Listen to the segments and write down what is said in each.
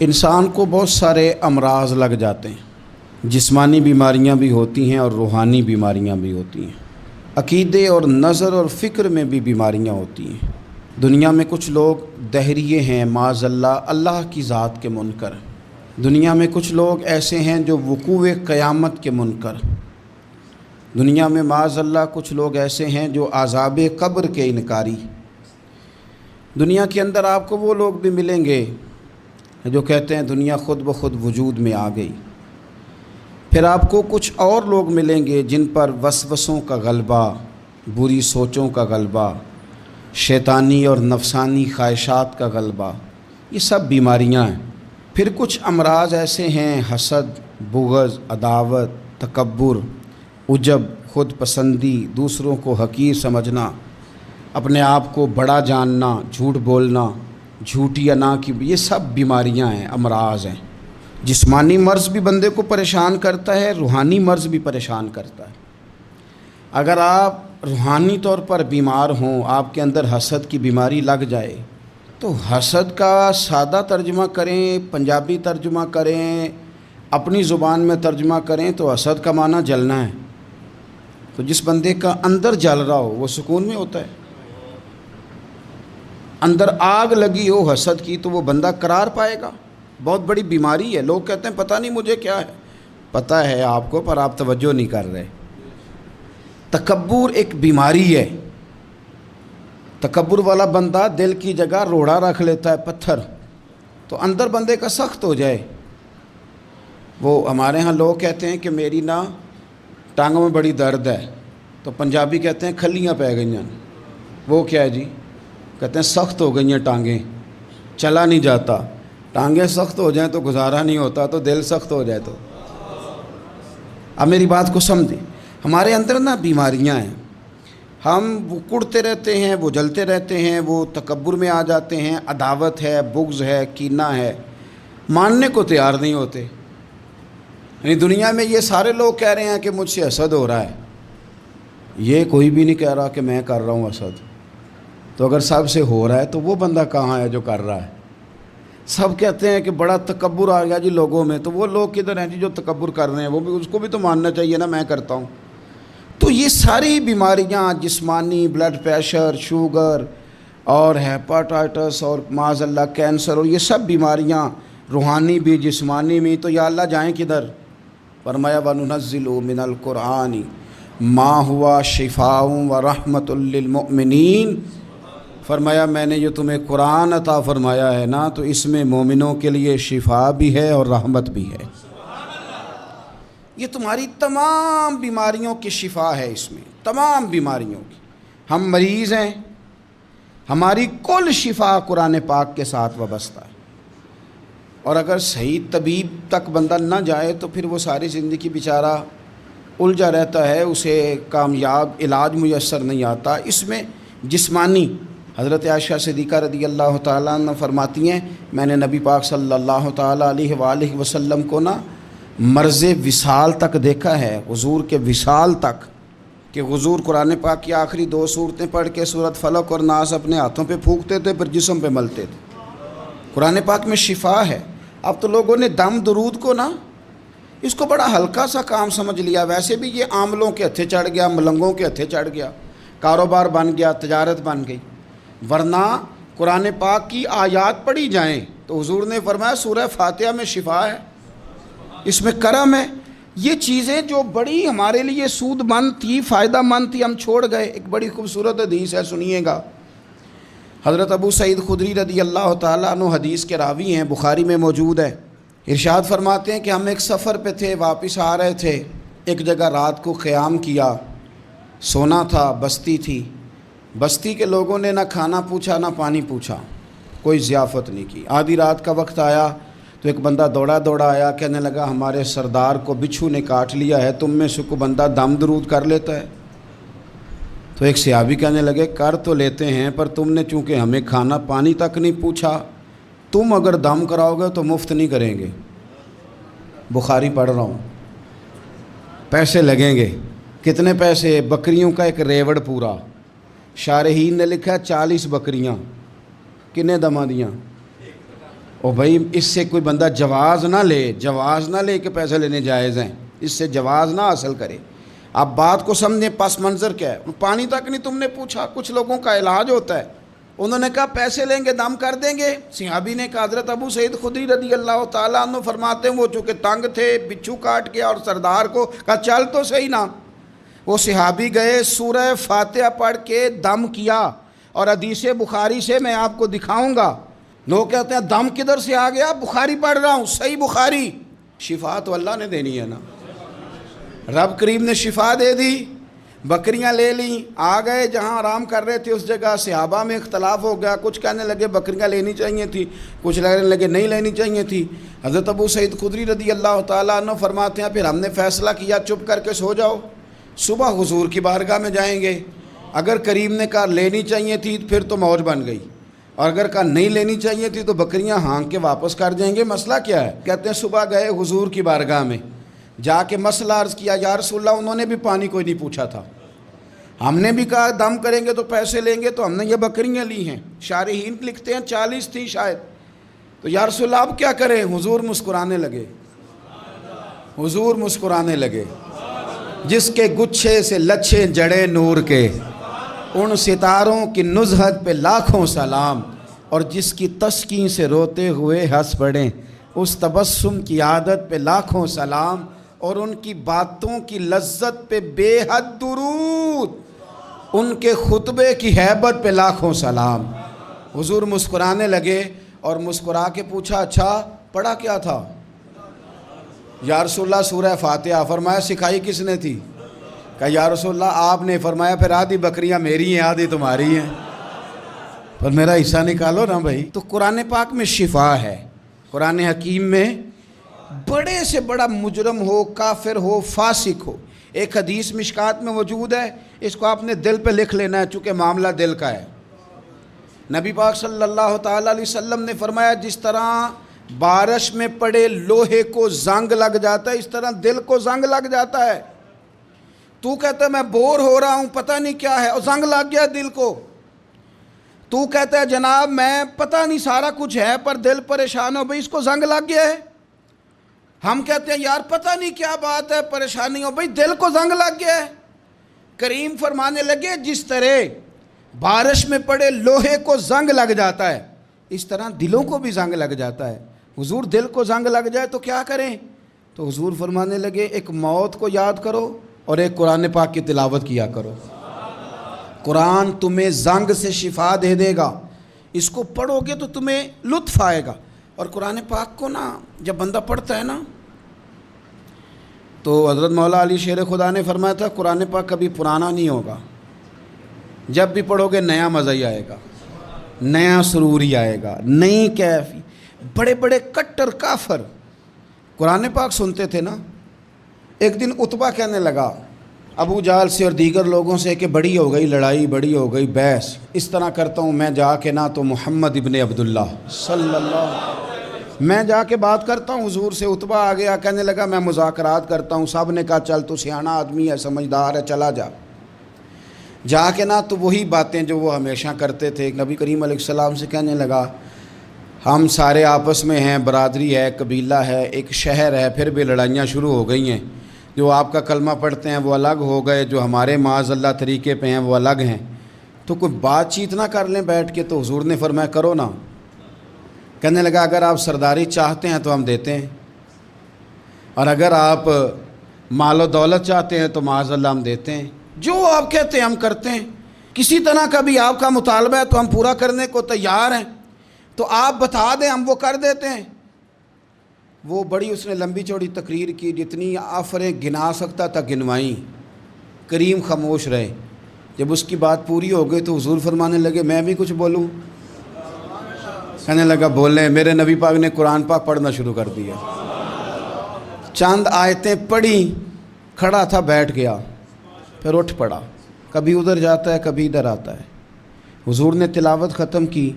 انسان کو بہت سارے امراض لگ جاتے ہیں، جسمانی بیماریاں بھی ہوتی ہیں اور روحانی بیماریاں بھی ہوتی ہیں، عقیدے اور نظر اور فکر میں بھی بیماریاں ہوتی ہیں۔ دنیا میں کچھ لوگ دہریے ہیں، معاذ اللہ، اللہ کی ذات کے منکر۔ دنیا میں کچھ لوگ ایسے ہیں جو وقوع قیامت کے منکر۔ دنیا میں معاذ اللہ کچھ لوگ ایسے ہیں جو عذاب قبر کے انکاری۔ دنیا کے اندر آپ کو وہ لوگ بھی ملیں گے جو کہتے ہیں دنیا خود بخود وجود میں آ گئی۔ پھر آپ کو کچھ اور لوگ ملیں گے جن پر وسوسوں کا غلبہ، بری سوچوں کا غلبہ، شیطانی اور نفسانی خواہشات کا غلبہ، یہ سب بیماریاں ہیں۔ پھر کچھ امراض ایسے ہیں، حسد، بغض، عداوت، تکبر، عجب، خود پسندی، دوسروں کو حقیر سمجھنا، اپنے آپ کو بڑا جاننا، جھوٹ بولنا، جھوٹی انا کی، یہ سب بیماریاں ہیں، امراض ہیں۔ جسمانی مرض بھی بندے کو پریشان کرتا ہے، روحانی مرض بھی پریشان کرتا ہے۔ اگر آپ روحانی طور پر بیمار ہوں، آپ کے اندر حسد کی بیماری لگ جائے تو حسد کا سادہ ترجمہ کریں، پنجابی ترجمہ کریں، اپنی زبان میں ترجمہ کریں تو حسد کا معنی جلنا ہے۔ تو جس بندے کا اندر جل رہا ہو وہ سکون میں ہوتا ہے۔ اندر آگ لگی ہو حسد کی تو وہ بندہ قرار پائے گا۔ بہت بڑی بیماری ہے۔ لوگ کہتے ہیں پتہ نہیں مجھے کیا ہے، پتہ ہے آپ کو پر آپ توجہ نہیں کر رہے۔ تکبر ایک بیماری ہے۔ تکبر والا بندہ دل کی جگہ روڑا رکھ لیتا ہے، پتھر، تو اندر بندے کا سخت ہو جائے۔ وہ ہمارے ہاں لوگ کہتے ہیں کہ میری نا ٹانگوں میں بڑی درد ہے، تو پنجابی کہتے ہیں کھلیاں پہ گئی ہیں۔ وہ کیا ہے جی؟ کہتے ہیں سخت ہو گئی ہیں ٹانگیں، چلا نہیں جاتا۔ ٹانگیں سخت ہو جائیں تو گزارا نہیں ہوتا، تو دل سخت ہو جائے تو۔ اب میری بات کو سمجھیں، ہمارے اندر نا بیماریاں ہیں، ہم وہ کڑتے رہتے ہیں، وہ جلتے رہتے ہیں، وہ تکبر میں آ جاتے ہیں، عداوت ہے، بغض ہے، کینہ ہے، ماننے کو تیار نہیں ہوتے۔ یعنی دنیا میں یہ سارے لوگ کہہ رہے ہیں کہ مجھ سے حسد ہو رہا ہے، یہ کوئی بھی نہیں کہہ رہا کہ میں کر رہا ہوں حسد۔ تو اگر سب سے ہو رہا ہے تو وہ بندہ کہاں ہے جو کر رہا ہے؟ سب کہتے ہیں کہ بڑا تکبر آ گیا جی لوگوں میں، تو وہ لوگ کدھر ہیں جی جو تکبر کر رہے ہیں؟ وہ بھی، اس کو بھی تو ماننا چاہیے نا میں کرتا ہوں۔ تو یہ ساری بیماریاں، جسمانی، بلڈ پریشر، شوگر اور ہیپاٹائٹس اور معاذ اللہ کینسر، اور یہ سب بیماریاں روحانی بھی جسمانی بھی، تو یا اللہ جائیں کدھر؟ فرمایا وَنُنَزِّلُ مِنَ الْقُرْآنِ مَا هُوَ شِفَاءٌ وَرَحْمَةٌ لِّلْمُؤْمِنِينَ۔ فرمایا میں نے جو تمہیں قرآن عطا فرمایا ہے نا، تو اس میں مومنوں کے لیے شفا بھی ہے اور رحمت بھی ہے۔ یہ تمہاری تمام بیماریوں کی شفا ہے، اس میں تمام بیماریوں کی۔ ہم مریض ہیں، ہماری کل شفا قرآن پاک کے ساتھ وابستہ ہے، اور اگر صحیح طبیب تک بندہ نہ جائے تو پھر وہ ساری زندگی بیچارہ الجھا رہتا ہے، اسے کامیاب علاج میسر نہیں آتا۔ اس میں جسمانی، حضرت عائشہ صدیقہ رضی اللہ تعالیٰ عنہ فرماتی ہیں میں نے نبی پاک صلی اللہ تعالیٰ علیہ وآلہ وسلم کو نا مرض وصال تک دیکھا ہے، حضور کے وصال تک، کہ حضور قرآن پاک کی آخری 2 سورتیں پڑھ کے سورۃ فلق اور ناس اپنے ہاتھوں پہ پھونکتے تھے، پھر جسم پہ ملتے تھے۔ قرآن پاک میں شفا ہے۔ اب تو لوگوں نے دم درود کو نا اس کو بڑا ہلکا سا کام سمجھ لیا۔ ویسے بھی یہ عاملوں کے ہتھے چڑھ گیا، ملنگوں کے ہتھے چڑھ گیا، کاروبار بن گیا، تجارت بن گئی۔ ورنہ قرآن پاک کی آیات پڑھی جائیں تو حضور نے فرمایا سورہ فاتحہ میں شفا ہے، اس میں کرم ہے۔ یہ چیزیں جو بڑی ہمارے لیے سود مند تھی، فائدہ مند تھی، ہم چھوڑ گئے۔ ایک بڑی خوبصورت حدیث ہے، سنیے گا۔ حضرت ابو سعید خدری رضی اللہ تعالیٰ عنہ حدیث کے راوی ہیں، بخاری میں موجود ہے۔ ارشاد فرماتے ہیں کہ ہم ایک سفر پہ تھے، واپس آ رہے تھے، ایک جگہ رات کو قیام کیا، سونا تھا، بستی تھی۔ بستی کے لوگوں نے نہ کھانا پوچھا نہ پانی پوچھا، کوئی ضیافت نہیں کی۔ آدھی رات کا وقت آیا تو ایک بندہ دوڑا دوڑا آیا، کہنے لگا ہمارے سردار کو بچھو نے کاٹ لیا ہے، تم میں سے کوئی بندہ دم درود کر لیتا ہے؟ تو ایک صحابی کہنے لگے کر تو لیتے ہیں، پر تم نے چونکہ ہمیں کھانا پانی تک نہیں پوچھا، تم اگر دم کراؤ گے تو مفت نہیں کریں گے۔ بخاری پڑھ رہا ہوں، پیسے لگیں گے۔ کتنے پیسے؟ بکریوں کا ایک ریوڑ پورا۔ شارحین نے لکھا 40 بکریاں۔ کنے دما دیاں؟ اور بھائی اس سے کوئی بندہ جواز نہ لے کہ پیسے لینے جائز ہیں، اس سے جواز نہ حاصل کرے۔ آپ بات کو سمجھیں، پس منظر کیا ہے؟ پانی تک نہیں تم نے پوچھا۔ کچھ لوگوں کا علاج ہوتا ہے، انہوں نے کہا پیسے لیں گے دم کر دیں گے۔ صحابی نے کہا، حضرت ابو سعید خدری رضی اللہ تعالیٰ عنہ فرماتے ہیں وہ چونکہ تنگ تھے، بچھو کاٹ گیا اور سردار کو کہا چل تو صحیح نا۔ وہ صحابی گئے، سورہ فاتحہ پڑھ کے دم کیا، اور حدیث بخاری سے میں آپ کو دکھاؤں گا۔ لوگ کہتے ہیں دم کدھر سے آ گیا؟ بخاری پڑھ رہا ہوں، صحیح بخاری۔ شفا تو اللہ نے دینی ہے نا، رب کریم نے شفا دے دی۔ بکریاں لے لیں، آ گئے جہاں آرام کر رہے تھے اس جگہ، صحابہ میں اختلاف ہو گیا، کچھ کہنے لگے بکریاں لینی چاہیے تھی، کچھ کہنے لگے نہیں لینی چاہیے تھی۔ حضرت ابو سعید خدری رضی اللہ تعالیٰ عنہ فرماتے ہیں پھر ہم نے فیصلہ کیا چپ کر کے سو جاؤ، صبح حضور کی بارگاہ میں جائیں گے۔ اگر کریم نے کہا لینی چاہیے تھی پھر تو موج بن گئی، اور اگر کہا نہیں لینی چاہیے تھی تو بکریاں ہانک کے واپس کر جائیں گے۔ مسئلہ کیا ہے؟ کہتے ہیں صبح گئے حضور کی بارگاہ میں، جا کے مسئلہ عرض کیا، یا رسول اللہ انہوں نے بھی پانی کوئی نہیں پوچھا تھا، ہم نے بھی کہا دم کریں گے تو پیسے لیں گے، تو ہم نے یہ بکریاں لی ہیں۔ شارحین لکھتے ہیں 40 تھی شاید، تو یا رسول اللہ اب کیا کریں؟ حضور مسکرانے لگے، حضور مسکرانے لگے۔ جس کے گچھے سے لچھے جڑے نور کے، ان ستاروں کی نزہت پہ لاکھوں سلام، اور جس کی تسکین سے روتے ہوئے ہنس پڑیں، اس تبسم کی عادت پہ لاکھوں سلام، اور ان کی باتوں کی لذت پہ بے حد درود، ان کے خطبے کی ہیبت پہ لاکھوں سلام۔ حضور مسکرانے لگے اور مسکرا کے پوچھا اچھا پڑھا کیا تھا؟ یا رسول اللہ سورہ فاتحہ۔ فرمایا سکھائی کس نے تھی؟ کہا یا رسول اللہ آپ نے۔ فرمایا پھر آدھی بکریاں میری ہیں آدھی تمہاری ہیں، پر میرا حصہ نکالو نا بھائی۔ تو قرآن پاک میں شفا ہے، قرآن حکیم میں بڑے سے بڑا مجرم ہو، کافر ہو، فاسق ہو، ایک حدیث مشکات میں موجود ہے، اس کو آپ نے دل پہ لکھ لینا ہے چونکہ معاملہ دل کا ہے۔ نبی پاک صلی اللہ تعالیٰ علیہ وسلم نے فرمایا جس طرح بارش میں پڑے لوہے کو زنگ لگ جاتا ہے، اس طرح دل کو زنگ لگ جاتا ہے۔ تو کہتا ہے میں بور ہو رہا ہوں پتہ نہیں کیا ہے، اور زنگ لگ گیا دل کو۔ تو کہتا ہے جناب میں پتہ نہیں سارا کچھ ہے پر دل پریشان ہو، بھئی اس کو زنگ لگ گیا ہے۔ ہم کہتے ہیں یار پتہ نہیں کیا بات ہے، پریشانی ہو، بھئی دل کو زنگ لگ گیا ہے۔ کریم فرمانے لگے جس طرح بارش میں پڑے لوہے کو زنگ لگ جاتا ہے، اس طرح دلوں کو بھی زنگ لگ جاتا ہے۔ حضور دل کو زنگ لگ جائے تو کیا کریں؟ تو حضور فرمانے لگے ایک موت کو یاد کرو اور ایک قرآن پاک کی تلاوت کیا کرو، قرآن تمہیں زنگ سے شفا دے دے گا، اس کو پڑھو گے تو تمہیں لطف آئے گا۔ اور قرآن پاک کو نا جب بندہ پڑھتا ہے نا تو حضرت مولا علی شیر خدا نے فرمایا تھا قرآن پاک کبھی پرانا نہیں ہوگا، جب بھی پڑھو گے نیا مزہ ہی آئے گا، نیا سرور ہی آئے گا، نئی کیفی۔ بڑے بڑے کٹر کافر قرآن پاک سنتے تھے نا۔ ایک دن عتبہ کہنے لگا ابو جہل سے اور دیگر لوگوں سے کہ بڑی ہو گئی لڑائی، بڑی ہو گئی بحث، اس طرح کرتا ہوں میں جا کے نا تو محمد ابن عبداللہ صلی اللہ، میں جا کے بات کرتا ہوں حضور سے۔ عتبہ آ گیا کہنے لگا میں مذاکرات کرتا ہوں، سب نے کہا چل تو سیانا آدمی ہے، سمجھدار ہے، چلا جا۔ جا کے نا تو وہی باتیں جو وہ ہمیشہ کرتے تھے، نبی کریم علیہ السلام سے کہنے لگا ہم سارے آپس میں ہیں، برادری ہے، قبیلہ ہے، ایک شہر ہے، پھر بھی لڑائیاں شروع ہو گئی ہیں، جو آپ کا کلمہ پڑھتے ہیں وہ الگ ہو گئے، جو ہمارے معاذ اللہ طریقے پہ ہیں وہ الگ ہیں، تو کوئی بات چیت نہ کر لیں بیٹھ کے۔ تو حضور نے فرمایا کرو نا۔ کہنے لگا اگر آپ سرداری چاہتے ہیں تو ہم دیتے ہیں، اور اگر آپ مال و دولت چاہتے ہیں تو معاذ اللہ ہم دیتے ہیں، جو آپ کہتے ہیں ہم کرتے ہیں، کسی طرح کا بھی آپ کا مطالبہ ہے تو ہم پورا کرنے کو تیار ہیں، تو آپ بتا دیں ہم وہ کر دیتے ہیں۔ وہ بڑی اس نے لمبی چوڑی تقریر کی، جتنی آفریں گنا سکتا تھا گنوائیں، کریم خاموش رہے۔ جب اس کی بات پوری ہو گئی تو حضور فرمانے لگے میں بھی کچھ بولوں؟ کہنے لگا بولیں۔ میرے نبی پاک نے قرآن پاک پڑھنا شروع کر دیا، چند آیتیں پڑھی، کھڑا تھا بیٹھ گیا، پھر اٹھ پڑا، کبھی ادھر جاتا ہے کبھی ادھر آتا ہے۔ حضور نے تلاوت ختم کی،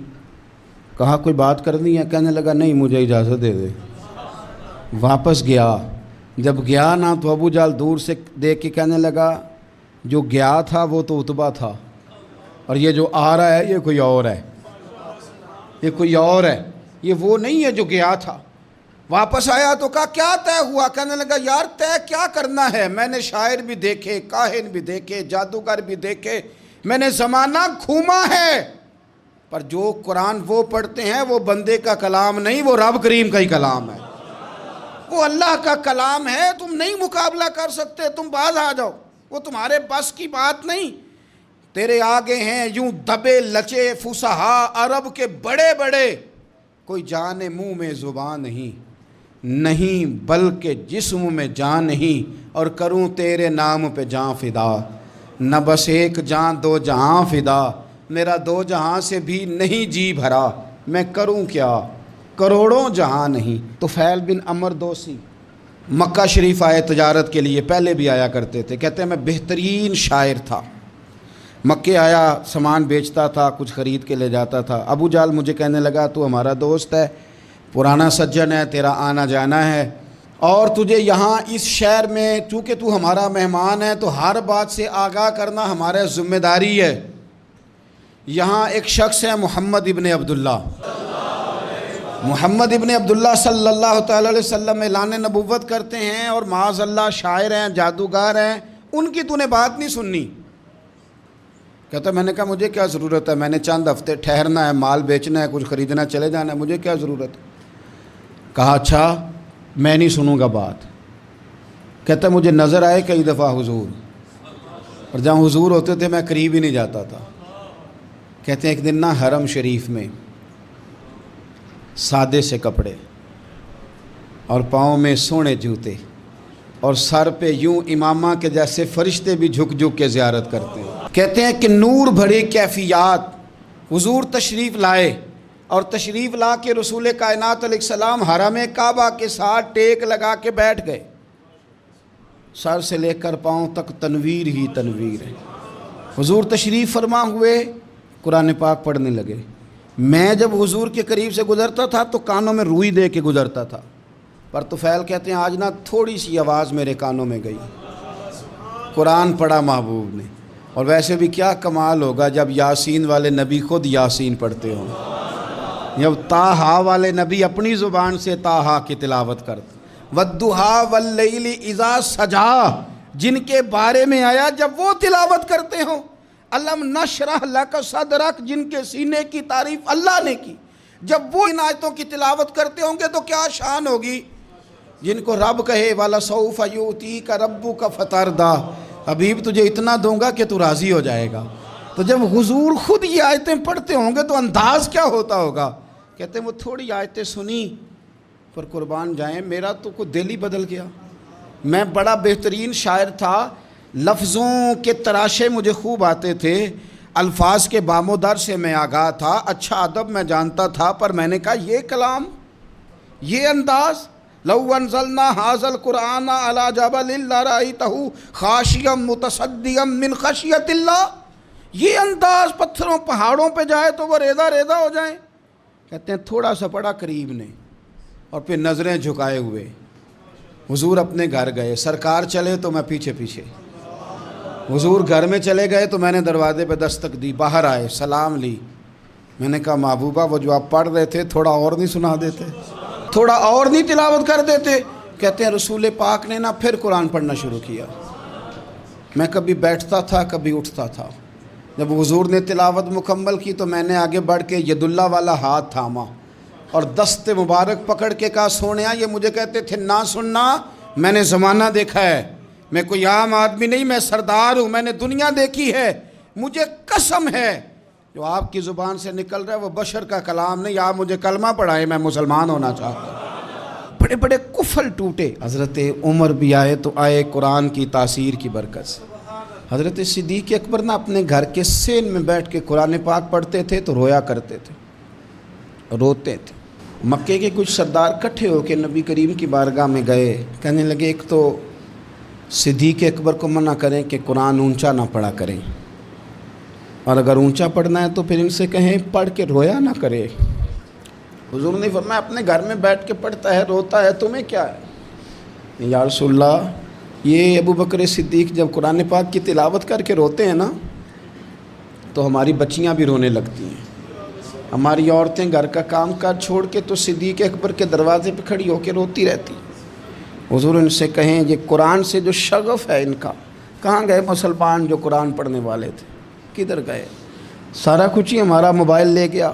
کہا کوئی بات کرنی ہے؟ کہنے لگا نہیں مجھے اجازت دے دے۔ واپس گیا، جب گیا نا تو ابو جہل دور سے دیکھ کے کہنے لگا جو گیا تھا وہ تو عتبہ تھا، اور یہ جو آ رہا ہے یہ کوئی اور ہے، یہ کوئی اور ہے۔ یہ وہ نہیں ہے جو گیا تھا۔ واپس آیا تو کہا کیا طے ہوا؟ کہنے لگا یار طے کیا کرنا ہے، میں نے شاعر بھی دیکھے، کاہن بھی دیکھے، جادوگر بھی دیکھے، میں نے زمانہ گھوما ہے، پر جو قرآن وہ پڑھتے ہیں وہ بندے کا کلام نہیں، وہ رب کریم کا ہی کلام ہے، وہ اللہ کا کلام ہے، تم نہیں مقابلہ کر سکتے، تم باز آ جاؤ، وہ تمہارے بس کی بات نہیں۔ تیرے آگے ہیں یوں دبے لچے فصحا عرب کے بڑے بڑے، کوئی جان منہ میں زبان نہیں بلکہ جسم میں جان نہیں، اور کروں تیرے نام پہ جان فدا، نہ بس ایک جان دو جہاں فدا، میرا دو جہاں سے بھی نہیں جی بھرا، میں کروں کیا کروڑوں جہاں نہیں۔ طفیل بن عمر دوسی مکہ شریف آئے تجارت کے لیے، پہلے بھی آیا کرتے تھے، کہتے ہیں میں بہترین شاعر تھا، مکے آیا سامان بیچتا تھا، کچھ خرید کے لے جاتا تھا۔ ابو جال مجھے کہنے لگا تو ہمارا دوست ہے، پرانا سجن ہے، تیرا آنا جانا ہے، اور تجھے یہاں اس شہر میں چونکہ تو ہمارا مہمان ہے تو ہر بات سے آگاہ کرنا ہمارے ذمہ داری ہے۔ یہاں ایک شخص ہے محمد ابن عبداللہ، محمد ابن عبداللہ صلی اللہ تعالی علیہ وسلم اعلان نبوت کرتے ہیں، اور معاذ اللہ شاعر ہیں، جادوگر ہیں، ان کی تو نے بات نہیں سننی۔ کہتا میں نے کہا مجھے کیا ضرورت ہے، میں نے چند ہفتے ٹھہرنا ہے، مال بیچنا ہے، کچھ خریدنا، چلے جانا ہے، مجھے کیا ضرورت ہے؟ کہا اچھا میں نہیں سنوں گا بات۔ کہتا مجھے نظر آئے کئی دفعہ حضور، اور جہاں حضور ہوتے تھے میں قریب ہی نہیں جاتا تھا۔ کہتے ہیں ایک دن نا حرم شریف میں سادے سے کپڑے اور پاؤں میں سونے جوتے اور سر پہ یوں امامہ کے جیسے فرشتے بھی جھک جھک کے زیارت کرتے ہیں۔ کہتے ہیں کہ نور بھری کیفیات حضور تشریف لائے، اور تشریف لا کے رسول کائنات علیہ السلام حرم کعبہ کے ساتھ ٹیک لگا کے بیٹھ گئے، سر سے لے کر پاؤں تک تنویر ہی تنویر ہے۔ حضور تشریف فرما ہوئے، قرآن پاک پڑھنے لگے۔ میں جب حضور کے قریب سے گزرتا تھا تو کانوں میں روئی دے کے گزرتا تھا، پر طفیل کہتے ہیں آج نا تھوڑی سی آواز میرے کانوں میں گئی، قرآن پڑھا محبوب نے۔ اور ویسے بھی کیا کمال ہوگا جب یاسین والے نبی خود یاسین پڑھتے ہوں، جب طٰہٰ والے نبی اپنی زبان سے طٰہٰ کی تلاوت کرتے، وَالضُّحَىٰ وَاللَّيْلِ اِذَا سَجَىٰ جن کے بارے میں آیا جب وہ تلاوت کرتے ہوں، الم نشرح لک صدرک جن کے سینے کی تعریف اللہ نے کی، جب وہ ان آیتوں کی تلاوت کرتے ہوں گے تو کیا شان ہوگی۔ جن کو رب کہے وَلَسَوْفَ يُؤْتِيكَ رَبُّكَ فَتَرْضَىٰ حبیب تجھے اتنا دوں گا کہ تو راضی ہو جائے گا۔ تو جب حضور خود یہ آیتیں پڑھتے ہوں گے تو انداز کیا ہوتا ہوگا۔ کہتے ہیں وہ تھوڑی آیتیں سنی پر قربان جائیں میرا تو کوئی دل ہی بدل گیا۔ میں بڑا بہترین شاعر تھا، لفظوں کے تراشے مجھے خوب آتے تھے، الفاظ کے بام و در سے میں آگاہ تھا، اچھا ادب میں جانتا تھا، پر میں نے کہا یہ کلام، یہ انداز، لو انزلنا هذا القرآن على جبل لرأيته خاشعا متصدعا من خشیۃ اللہ، یہ انداز پتھروں پہاڑوں پہ جائے تو وہ ریزہ ریزہ ہو جائیں۔ کہتے ہیں تھوڑا سا پڑا قریب نے، اور پھر نظریں جھکائے ہوئے حضور اپنے گھر گئے، سرکار چلے تو میں پیچھے پیچھے، حضور گھر میں چلے گئے تو میں نے دروازے پہ دستک دی، باہر آئے، سلام لی، میں نے کہا محبوبہ وہ جو آپ پڑھ رہے تھے تھوڑا اور نہیں سنا دیتے، تھوڑا اور نہیں تلاوت کر دیتے۔ کہتے ہیں رسول پاک نے نا پھر قرآن پڑھنا شروع کیا، میں کبھی بیٹھتا تھا کبھی اٹھتا تھا، جب حضور نے تلاوت مکمل کی تو میں نے آگے بڑھ کے ید اللہ والا ہاتھ تھاما اور دست مبارک پکڑ کے کہا سونیا، یہ مجھے کہتے تھے نہ سننا، میں نے زمانہ دیکھا ہے، میں کوئی عام آدمی نہیں، میں سردار ہوں، میں نے دنیا دیکھی ہے، مجھے قسم ہے جو آپ کی زبان سے نکل رہا ہے وہ بشر کا کلام نہیں، آپ مجھے کلمہ پڑھائیں، میں مسلمان ہونا چاہتا ہوں۔ بڑے بڑے کفل ٹوٹے۔ حضرت عمر بھی آئے تو آئے قرآن کی تاثیر کی برکت سے۔ حضرت صدیق اکبر نا اپنے گھر کے سین میں بیٹھ کے قرآن پاک پڑھتے تھے تو رویا کرتے تھے، روتے تھے۔ مکے کے کچھ سردار کٹھے ہو کے نبی کریم کی بارگاہ میں گئے، کہنے لگے ایک تو صدیق اکبر کو منع کریں کہ قرآن اونچا نہ پڑھا کریں، اور اگر اونچا پڑھنا ہے تو پھر ان سے کہیں پڑھ کے رویا نہ کرے۔ حضور نے فرمایا اپنے گھر میں بیٹھ کے پڑھتا ہے، روتا ہے، تمہیں کیا ہے؟ یا رسول اللہ یہ ابو بکر صدیق جب قرآن پاک کی تلاوت کر کے روتے ہیں نا تو ہماری بچیاں بھی رونے لگتی ہیں۔ ہماری عورتیں گھر کا کام کاج چھوڑ کے تو صدیق اکبر کے دروازے پہ کھڑی ہو کے روتی رہتی. حضور ان سے کہیں یہ قرآن سے جو شغف ہے ان کا، کہاں گئے مسلمان جو قرآن پڑھنے والے تھے؟ کدھر گئے؟ سارا کچھ ہی ہمارا موبائل لے گیا.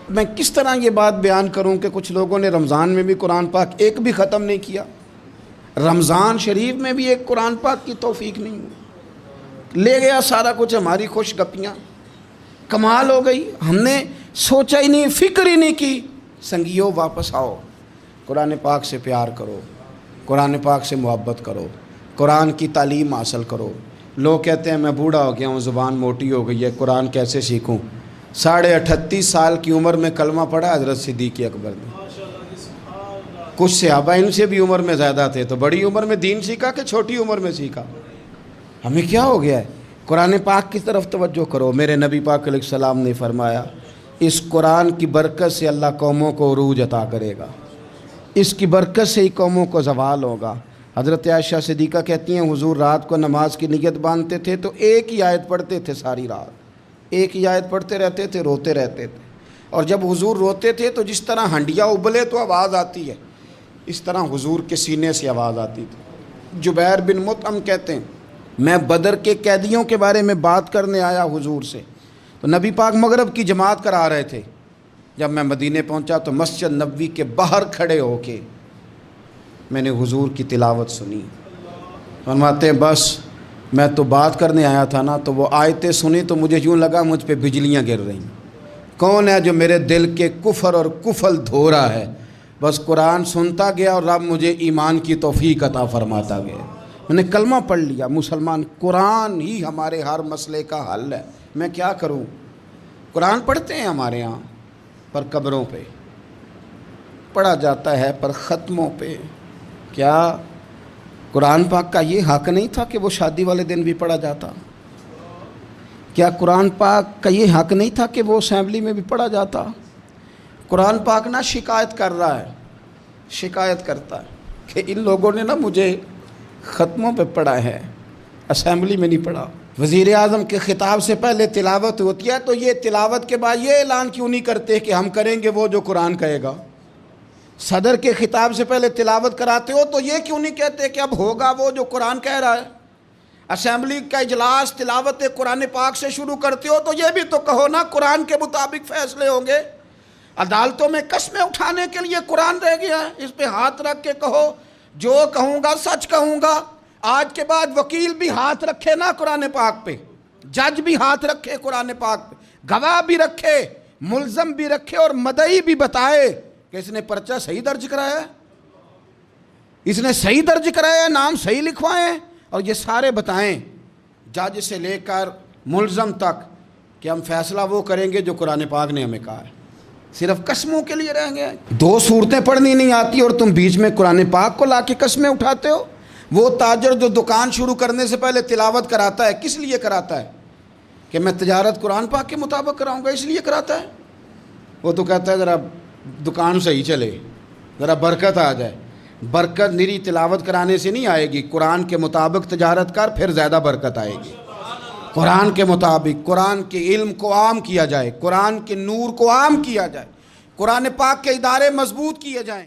میں کس طرح یہ بات بیان کروں کہ کچھ لوگوں نے رمضان میں بھی قرآن پاک ایک بھی ختم نہیں کیا، رمضان شریف میں بھی ایک قرآن پاک کی توفیق نہیں ہوئی. لے گیا سارا کچھ، ہماری خوش گپیاں. کمال ہو گئی، ہم نے سوچا ہی نہیں، فکر ہی نہیں کی. سنگیو واپس آؤ، قرآن پاک سے پیار کرو، قرآن پاک سے محبت کرو، قرآن کی تعلیم حاصل کرو. لوگ کہتے ہیں میں بوڑھا ہو گیا ہوں، زبان موٹی ہو گئی ہے، قرآن کیسے سیکھوں؟ 38.5 سال کی عمر میں کلمہ پڑھا حضرت صدیق اکبر نے. کچھ صحابہ ان سے بھی عمر میں زیادہ تھے، تو بڑی عمر میں دین سیکھا کہ چھوٹی عمر میں سیکھا؟ ہمیں کیا ہو گیا ہے؟ قرآن پاک کی طرف توجہ کرو. میرے نبی پاک علیہ السلام نے فرمایا اس قرآن کی برکت سے اللہ قوموں کو عروج عطا کرے گا، اس کی برکت سے ہی قوموں کو زوال ہوگا. حضرت عائشہ صدیقہ کہتی ہیں حضور رات کو نماز کی نیت باندھتے تھے تو ایک ہی آیت پڑھتے تھے، ساری رات ایک ہی آیت پڑھتے رہتے تھے، روتے رہتے تھے. اور جب حضور روتے تھے تو جس طرح ہنڈیا ابلے تو آواز آتی ہے، اس طرح حضور کے سینے سے آواز آتی تھی. جبیر بن مطعم کہتے ہیں میں بدر کے قیدیوں کے بارے میں بات کرنے آیا حضور سے، تو نبی پاک مغرب کی جماعت کرا رہے تھے. جب میں مدینے پہنچا تو مسجد نبوی کے باہر کھڑے ہو کے میں نے حضور کی تلاوت سنی. فرماتے ہیں بس میں تو بات کرنے آیا تھا نا، تو وہ آیتیں سنی تو مجھے یوں لگا مجھ پہ بجلیاں گر رہی. کون ہے جو میرے دل کے کفر اور کفل دھو رہا ہے؟ بس قرآن سنتا گیا اور رب مجھے ایمان کی توفیق عطا فرماتا گیا. میں نے کلمہ پڑھ لیا، مسلمان. قرآن ہی ہمارے ہر مسئلے کا حل ہے. میں کیا کروں؟ قرآن پڑھتے ہیں ہمارے ہاں، پر قبروں پہ پڑھا جاتا ہے، پر ختموں پہ. کیا قرآن پاک کا یہ حق نہیں تھا کہ وہ شادی والے دن بھی پڑھا جاتا؟ کیا قرآن پاک کا یہ حق نہیں تھا کہ وہ اسمبلی میں بھی پڑھا جاتا؟ قرآن پاک نہ شکایت کر رہا ہے، شکایت کرتا ہے کہ ان لوگوں نے نا مجھے ختموں پہ پڑھا ہے، اسمبلی میں نہیں پڑھا. وزیر اعظم کے خطاب سے پہلے تلاوت ہوتی ہے تو یہ تلاوت کے بعد یہ اعلان کیوں نہیں کرتے کہ ہم کریں گے وہ جو قرآن کہے گا؟ صدر کے خطاب سے پہلے تلاوت کراتے ہو تو یہ کیوں نہیں کہتے کہ اب ہوگا وہ جو قرآن کہہ رہا ہے؟ اسمبلی کا اجلاس تلاوت قرآن پاک سے شروع کرتے ہو تو یہ بھی تو کہو نا قرآن کے مطابق فیصلے ہوں گے. عدالتوں میں قسمیں اٹھانے کے لیے قرآن رہ گیا ہے، اس پہ ہاتھ رکھ کے کہو جو کہوں گا سچ کہوں گا. آج کے بعد وکیل بھی ہاتھ رکھے نا قرآن پاک پہ، جج بھی ہاتھ رکھے قرآن پاک پہ، گواہ بھی رکھے، ملزم بھی رکھے، اور مدعی بھی بتائے کہ اس نے پرچہ صحیح درج کرایا ہے، اس نے صحیح درج کرایا ہے، نام صحیح لکھوائے ہیں. اور یہ سارے بتائیں جج سے لے کر ملزم تک کہ ہم فیصلہ وہ کریں گے جو قرآن پاک نے ہمیں کہا ہے. صرف قسموں کے لیے رہیں گے. 2 صورتیں پڑھنی نہیں آتی اور تم بیچ میں قرآن پاک کو لا کے قسمیں اٹھاتے ہو. وہ تاجر جو دکان شروع کرنے سے پہلے تلاوت کراتا ہے کس لیے کراتا ہے؟ کہ میں تجارت قرآن پاک کے مطابق کراؤں گا، اس لیے کراتا ہے. وہ تو کہتا ہے ذرا دکان صحیح چلے، ذرا برکت آ جائے. برکت نری تلاوت کرانے سے نہیں آئے گی، قرآن کے مطابق تجارت کر پھر زیادہ برکت آئے گی. قرآن کے مطابق قرآن کے علم کو عام کیا جائے، قرآن کے نور کو عام کیا جائے، قرآن پاک کے ادارے مضبوط کیے جائیں.